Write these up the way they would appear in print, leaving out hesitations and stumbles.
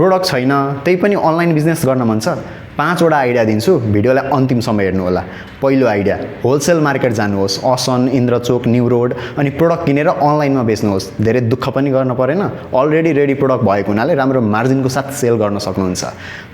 Product छैन त्यही पनि अनलाइन बिजनेस गर्न मन छ 5 वटा आइडिया दिन्छु भिडियोलाई अन्तिमसम्म हेर्नु होला। पहिलो आइडिया होलसेल मार्केट जानुहोस् असन इन्द्रचोक न्यू रोड अनि प्रोडक्ट किनेर अनलाइनमा बेच्नुहोस्। धेरै दुःख पनि गर्न परेन अलरेडी रेडी प्रोडक्ट भएको हुनाले राम्रो मार्जिनको साथ सेल गर्न सक्नुहुन्छ।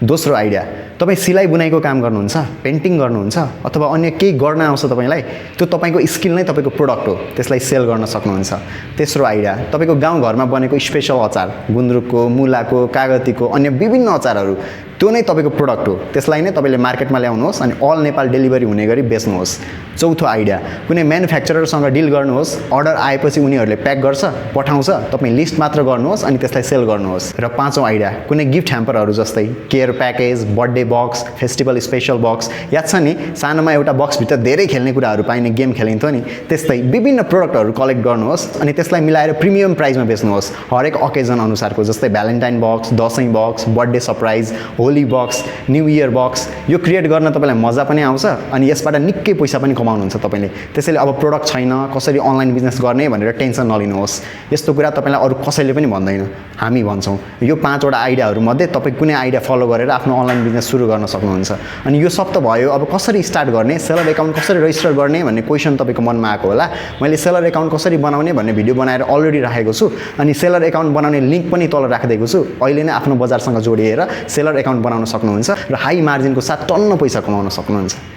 दोस्रो आइडिया तपाई सिलाइ बुनाइको काम गर्नुहुन्छ पेन्टिङ गर्नुहुन्छ अथवा अन्य केही गर्न आउँछ तपाईलाई त्यो तपाईको स्किल नै तपाईको प्रोडक्ट हो त्यसलाई सेल गर्न सक्नुहुन्छ। तेस्रो आइडिया तपाईको गाउँ घरमा बनेको स्पेशल अचार गुन्द्रुकको मुलाको कागतीको अन्य विभिन्न अचारहरू त्यो नै तपाईको प्रोडक्ट हो त्यसलाई नै तपाईले मार्केटमा ल्याउनुहोस् अनि अल नेपाल डेलिभरी हुने गरी बेच्नुहोस्। चौथो आइडिया कुनै म्यानुफ्याक्चररसँग डिल गर्नुहोस् अर्डर आएपछि उनीहरूले प्याक गर्छ पठाउँछ तपाई लिस्ट मात्र गर्नुहोस् अनि त्यसलाई सेल गर्नुहोस्। र पाँचौं आइडिया कुनै गिफ्ट ह्याम्परहरू जस्तै care package birthday box festival special box याद छ नि सानोमा एउटा बक्स भित्र धेरै खेल्ने कुराहरू पाइने गेम खेलिन्थ्यो नि त्यस्तै विभिन्न प्रोडक्टहरू कलेक्ट गर्नुहोस् अनि त्यसलाई मिलाएर प्रिमियम प्राइसमा बेच्नुहोस्। हरेक अकेजन अनुसारको जस्तै valentine box Dashain box birthday surprise Holi box new year box यो क्रिएट गर्न तपाईलाई मजा पनि आउँछ अनि यसबाट निकै पैसा पनि कमाउनुहुन्छ तपाईले। त्यसैले अब प्रोडक्ट छैन कसरी अनलाइन बिजनेस गर्ने भनेर टेन्सन नलिनुहोस् यस्तो कुरा तपाईलाई अरु कसैले पनि भन्दैन हामी भन्छौं। यो 5 वटा आइडियाहरु मध्ये तपाई कुनै आइडिया फलो गरेर आफ्नो अनलाइन बिजनेस सुरु गर्न सक्नुहुन्छ। अनि यो सब त भयो अब कसरी स्टार्ट गर्ने सेलर अकाउन्ट कसरी रजिस्टर गर्ने भन्ने क्वेशन तपाईको मनमा आएको होला। मैले सेलर अकाउन्ट कसरी बनाउने भन्ने भिडियो बनाएर अलरेडी राखेको छु अनि सेलर अकाउन्ट बनाउने लिंक पनि तल राखिदिएको छु। अहिले नै आफ्नो बजारसँग जोडिएर सेलर अकाउन्ट बनाउन सक्नुहुन्छ र हाई मार्जिनको साथ टन्न पैसा कमाउन सक्नुहुन्छ।